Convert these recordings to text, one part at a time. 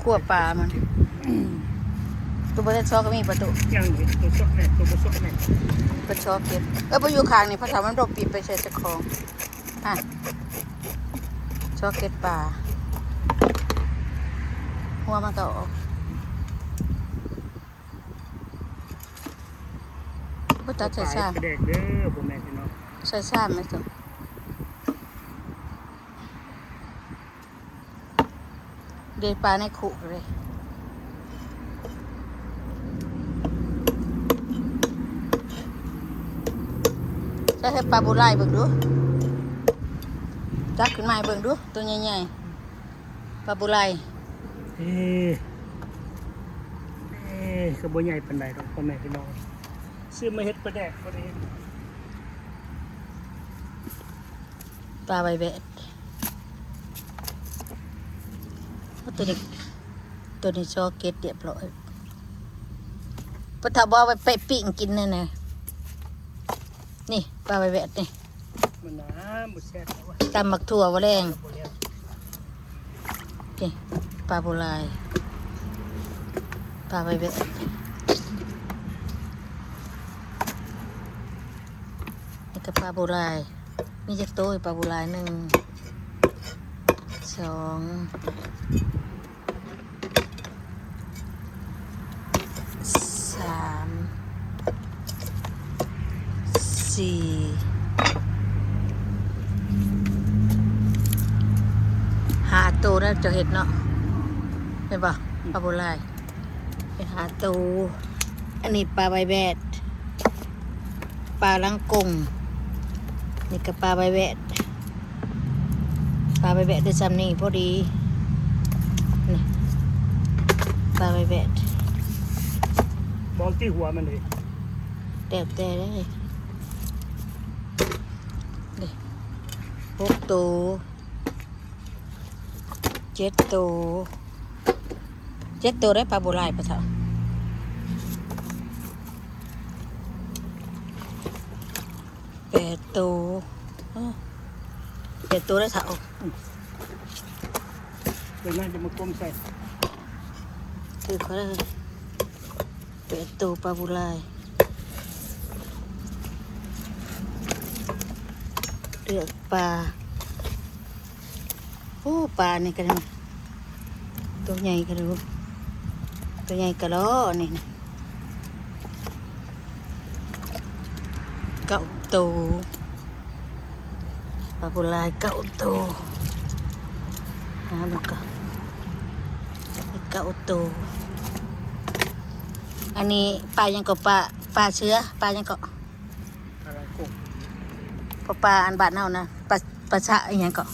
ขั่วปลามันตัวบริษัทชอก็มีประตู ยังตัวซอกแน่ตัวซอกแน่ ประชอบเก็บไปอยู่ข้างนี่ภาษามันดอกปีไปใช้เจ้าของอ่ะชอบเก็บปลาหัวมันก็ออกบ่ตัดใส่ซ่า แดกเด้อพ่อแม่พี่น้อง ใส่ซ่าไหมจ๊ะเดี๋ยวปลาในขุเลยใส่ให้ปลาบุไลเบิ่งดูจับขึ้นมาให้เบิ่งดูตัวใหญ่ๆปลาบุไล ก็บ่ใหญ่ปานใดดอกพ่อแม่พี่น้องซื้อมาเฮ็ดปลาแดกบ่ได้เฮ็ด ปลาใบแบดตัวนี้ชอเก็ตเรียบร้อยปะทะบอไปปิ้งกินเนี่ยนะนี่ปลาใบแบดนี่ มันน้ำบ่แซ่บแล้วว่ะ ตำหมักถั่ววะแรงนี่ปลาโบราณปลาใบแบดนี่ก็ปลาโบราณมีจักโต้ปลาโบราณ1 2 3 4 5ตัวแล้วจะเห็ดเนาะเห็นปะปลาโบราณเป็น5ตัวอันนี้ปลาใบแบดปลาลังกงนี่ก็ปลาใบแบดปลาใบแบดได้ซ้ำนี่พอดีนี่ปลาใบแบด มองที่หัวมันเลย แต่ได้นี่6 ตัว 7 ตัว 7 ตัวได้ปลาโบราณปะเถอะ8 ตัว8 ตัวได้เถอะ เดี๋ยวน่าจะมาก้มใส่ ถือเขาเลย8 ตัวปลาโบราณเลือกปลาโอ้ปลานี่กันนะตัวใหญ่กันดูตัวใหญ่กระล้อนี่นะ9 ตัวปลาโบราณ9 ตัวหาดูกัน9 ตัวอันนี้ปลายังก็ปลาเชื้อปลายังก็ อะไรกุ้ง ปลาอันบาดเน่านะปลาชะอย่างก็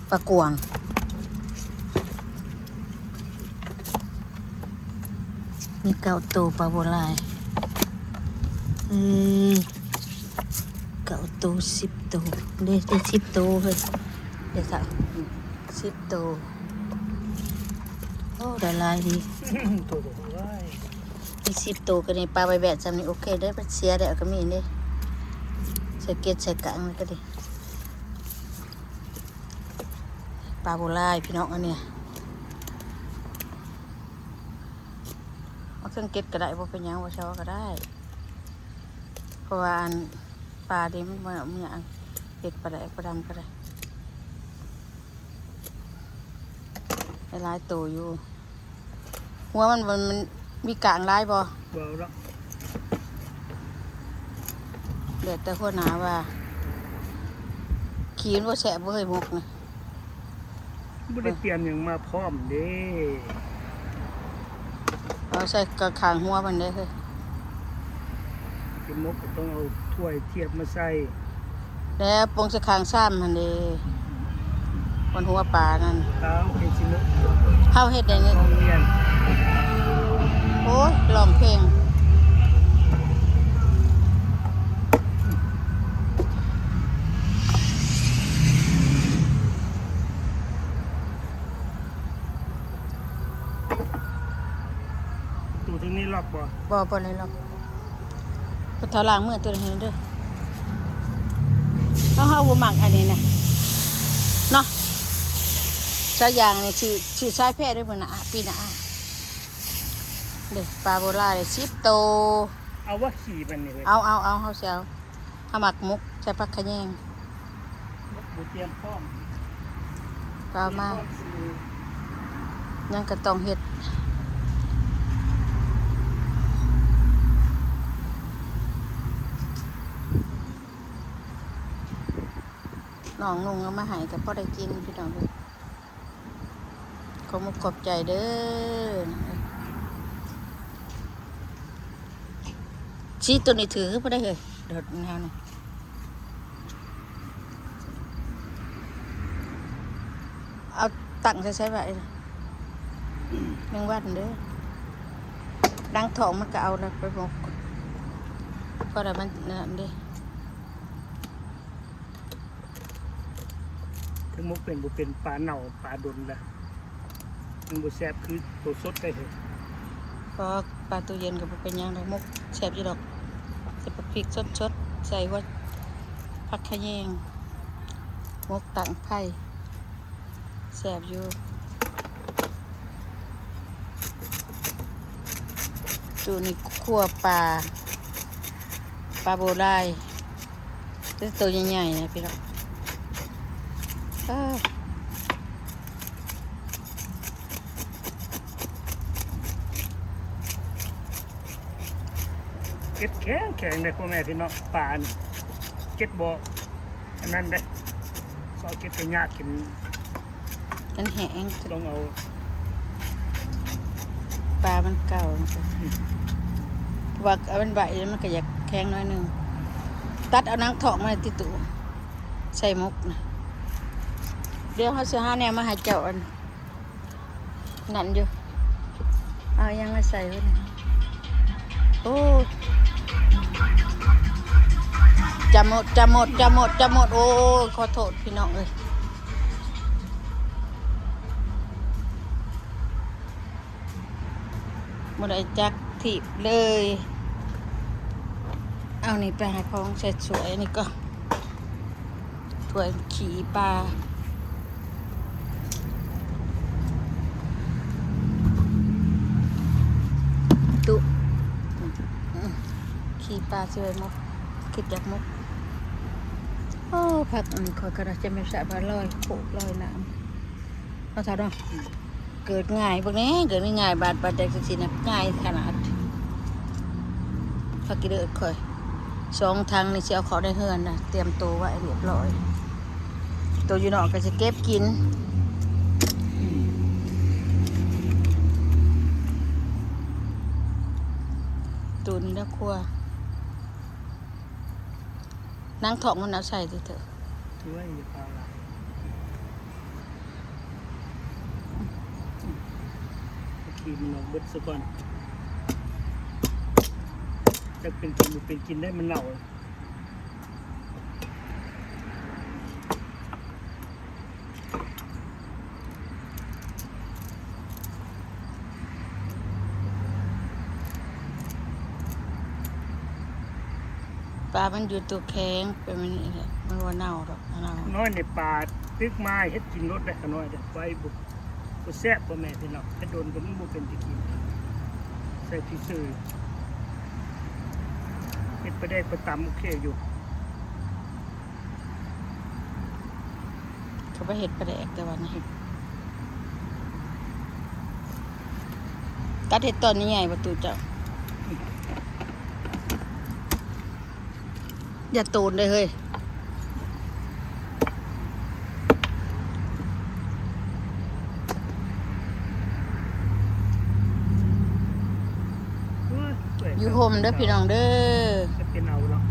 ปลากวางนี่9 ตัวปลาโบราณ9 ตัว10 ตัวได้10 ตัวเลยเดี๋ยวสัก10 ตัวโอ้ได้หลายดี ตัวไว้ มี10 ตัวก็นี่ปลาใบแบดจำนี่โอเคได้ปลาเสียได้ก็มีนี่ใส่เกล็ดใส่กลางเลยก็ดีปลาโบราณพี่น้องอันเนี้ยเอาเครื่องเก็ดก็ได้บ่เป็นหยังบ่เช้าก็ได้เพราะว่าอันปลาดิมันอย่างเก็ดปลาแดกปลาดำก็ได้หลายตัวอยู่หัวมันมีกลางลายบ่ เบาแล้ว เดี๋ยวแต่คนหนาว่าขีนว่าแฉะบ่เคยมุกนะ ไม่ได้เตรียมอย่างมาพร้อมเด้ เอาใส่กระขางหัวมันได้เลย กินมกก็ต้องเอาถ้วยเทียบมาใส่ แล้วปงใส่ขางซ้ำมันเด้บนหัวปลานั่น เท้าให้ชิมก เข้าเฮ็ดได้นี่ ห้องเรียน โอ้ยร้องเพลง ตัวที่นี่ล็อกบ่ บ่เลยหรอกไปถอล้างมือตัวนี้เด้อเอาบ่หมักอันนี้นะเนาะ ซายางนี่ชื่อสายแพร่ด้วยมื้อน่ะปีหน้าเด้ปลาโบราณได้10โต เอาว่าขี่มันนี่เว้ย เอาเฮาสิเอาหมักมุกใส่ผักขะแยง บ่เตรียมพร้อม ก็เอามายังก็ต้องเฮ็ดน้องนุ่งเอามาให้ก็พอได้กินพี่น้องเด้อขอมุกขอบใจเด้อชี้ตัวนี้ถือบ่ได้เฮ้ยเดิดแนวนี่เอาตั้งใช้ไว้แมงวันเด้อดังทองมันก็เอาแล้วไปหมกเพราะอะไรมันนั่นเด้ ถึงมุกเป็นบ่เป็นปลาเน่าปลาดนละมันบ่แซ่บคือตัวสดได้เหรอ เพราะปลาตัวเย็นกับเป็นหยังดอกมกแซ่บอยู่ดอกใส่ผักพริกสดๆใส่ว่าผักขะแยงมกตังไผ่แซ่บอยู่ตัวนี้คั่วปลาโบราณตัวใหญ่ๆนะพี่น้อง เก็ดแข็งได้พ่อแม่พี่น้องปลานี่เก็ดบ่อันนั้นได้ซอยเก็ดไปยากกิน มันแห้ง ต้องเอา ปลามันเก่าว่าเอาเป็นใบแล้วมันก็อยากแข็งน้อยหนึงตัดเอานังถอกมาติดตู้ใส่มุกนะเดี๋ยวเขาจะหาแนวมาให้เจ้าอันนั่นอยู่เอายังมาใส่ไว้นี่โอ้จะหมดโอ้ขอโทษพี่น้องเลยหมดไอ้จักถีบเลยเอานี่ไปให้พ้องเสร็จสวยนี่ก็ถ้วยขี่ปลาตุขี่ปลาสวยมกคิดอยากมกโอ้ผักอันนี้คอยกระจะไม่ใส่ปลาลอยโขกลอยน้ำเอาเท่านั้นเกิดง่ายพวกนี้เกิดง่ายบาดใจสินะง่ายขนาดพักกิเลสคอย2 ทางนี่สิเอาเขาได้เฮือนนะเตรียมตัวไว้เรียบร้อยตัวอยู่นอกก็จะเก็บกินตัวนี้นะครัวนั่งถอกมันเอาใส่สิเถอะ ถ้วยอย่าปลาหลายขีมันลงเบิดซะก่อนจะเป็นกินบ่เป็นกินได้มันเน่าปลามันอยู่ตัวแข็งเป็นมันนี่แหละมันว่าเน่าหรอกเน่า น้อยในป่าตึกไม้เฮ็ดกินรสได้ขน้อยเด้อไว้บ่แซ่บพ่อแม่พี่น้องถ้าโดนก็มันบ่เป็นสิกินใส่ที่ซื่อเฮ็ดไปได้ประตำโอเคอยู่ เขาไปเห็ดปลาแดกแต่วันนี้กัดเห็ดตอนนี้ใหญ่ประตูเจ้าอย่าตูนเลยเฮ้ย อยู่โฮมเด้อพี่น้องเด้อ จะเป็นเอาเนาะ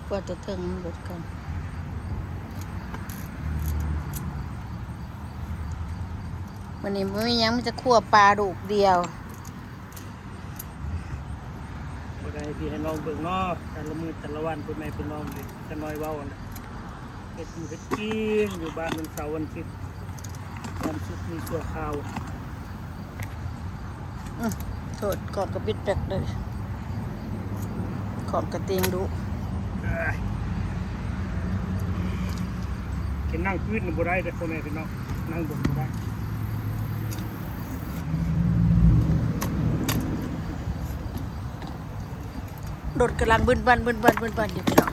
กว่าจะถึงมันเบิดกันวันนี้ไม่มีหยังมันจะคั่วปลาดุกเดียว บ่ได้พี่ให้น้องเบิ่งเนาะแต่ละมื้อแต่ละวันพ่อแม่พี่น้องเด้จะน้อยเว้าน่ะเฮ็ดอยู่เฮ็ดกินอยู่บ้านวันเสาร์วันอาทิตย์วันศุกร์มีชั่วคราว โทษกอดกระปิดแปกเลย ขอบกระเตียงดุ กินนั่งพื้นบ่ได้แต่พ่อแม่พี่น้องนั่งบนบ่ได้ รถกำลังบึนบันอยู่พี่น้อง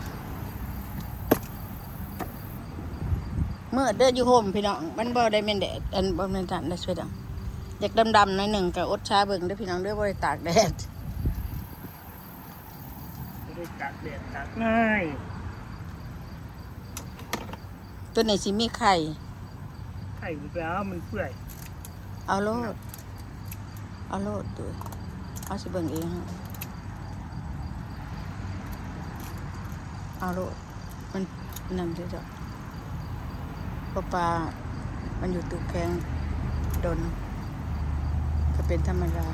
เมื่อเดินอยู่โฮมพี่น้องมันบ่ได้แม่นแดดอันบ่แม่นทันได้ช่วยดังอยากดำๆหน่อยหนึ่งก็อดชาเบิ่งเด้อพี่น้องเด้อบ่ได้ตากแดด บ่ได้ตากแดดตากง่าย ตัวไหนสิมีไข่ ไข่ไปเอามันเปื่อย เอาโลดตัวเอาสิเบิ่งเองฮะเอาโลดมันนั่นเด้อจ้ะเพราะปลามันอยู่ตุกแข็งดนก็เป็นธรรมดา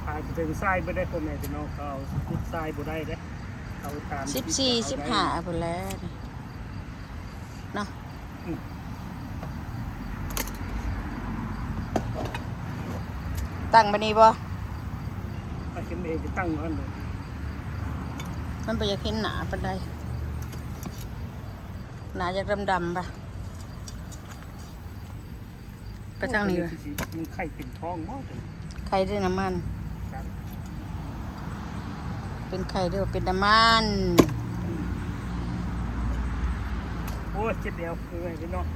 อาจจะถึงทรายบ่ได้พ่อแม่พี่น้องเขาเอาขุดทรายบ่ได้เด้เอาตาม 14-15พุ่นแล้วนี่เนาะตั้งบัดนี้บ่ ถ้าเข็มเองจะตั้งมันเลย มันบ่อยากเห็นหนาปานใดหนาอยากดำๆป่ะไปทางนี้ว่ะ มันไข่เป็นท้องบ่จัง ไข่ด้วยน้ำมัน ครับ เป็นไข่ด้วยว่าเป็นน้ำมัน โอ้ยเจ็บเดียวพ่อแม่พี่น้อง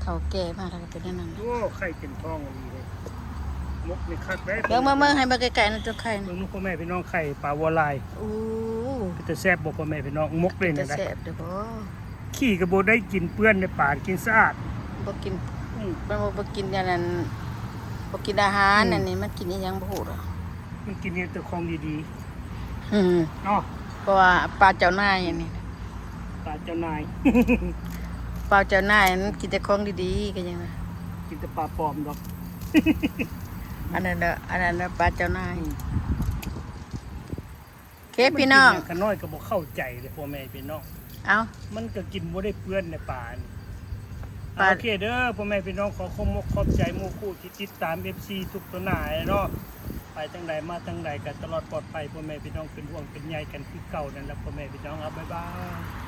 เขาแก่มากแล้วก็เป็นนั่น โอ้ไข่เป็นท้องดีเลยมกในคักได้ เดี๋ยวมาให้มาไกลๆนะตัวไข่ เบิ่ นะ งลูกพ่อแม่พี่น้องไข่ปลาวัวลาย อู้ ก็จะแซ่บบ่พ่อแม่พี่น้องมกเลย จะ นะได้ แสบเด้อบ่ ขี้ก็บ่ได้กินเปื้อนในป่ากินสะอาด บ่กิน อืม มันบ่กินอย่างนั้นบ่กินอาหารอันนี้มันกินอีหยังบ่ฮู้หรอก มันกินเนี่ยแต่ของดี อืม ๆเนาะ เพราะว่าปลาเจ้านายอันนี้ ปลาเจ้านาย ปลาเจ้านายนั้นกินแต่ของดีๆก็ยังว่า กินแต่ปลาปลอมดอก อันนั้นน่ะปลาเจ้านายเคพี่น้อง มักิย่าขน้อยก็บ่เข้าใจเลยพ่อแม่พี่น้อง เอา มันก็กินบ่ได้เปื้อนในป่านี่ ปลา โอเคเด้อพ่อแม่พี่น้องขอขอบใจหมู่คู่ที่ติดตาม FC ทุกตัวหน้าเนาะไปทางใดมาทางใดก็ตลอดปลอดภัยพ่อแม่พี่น้องเป็นห่วงเป็นใยกันคือเก่านั่นแหละพ่อแม่พี่น้องเอาบ๊ายบาย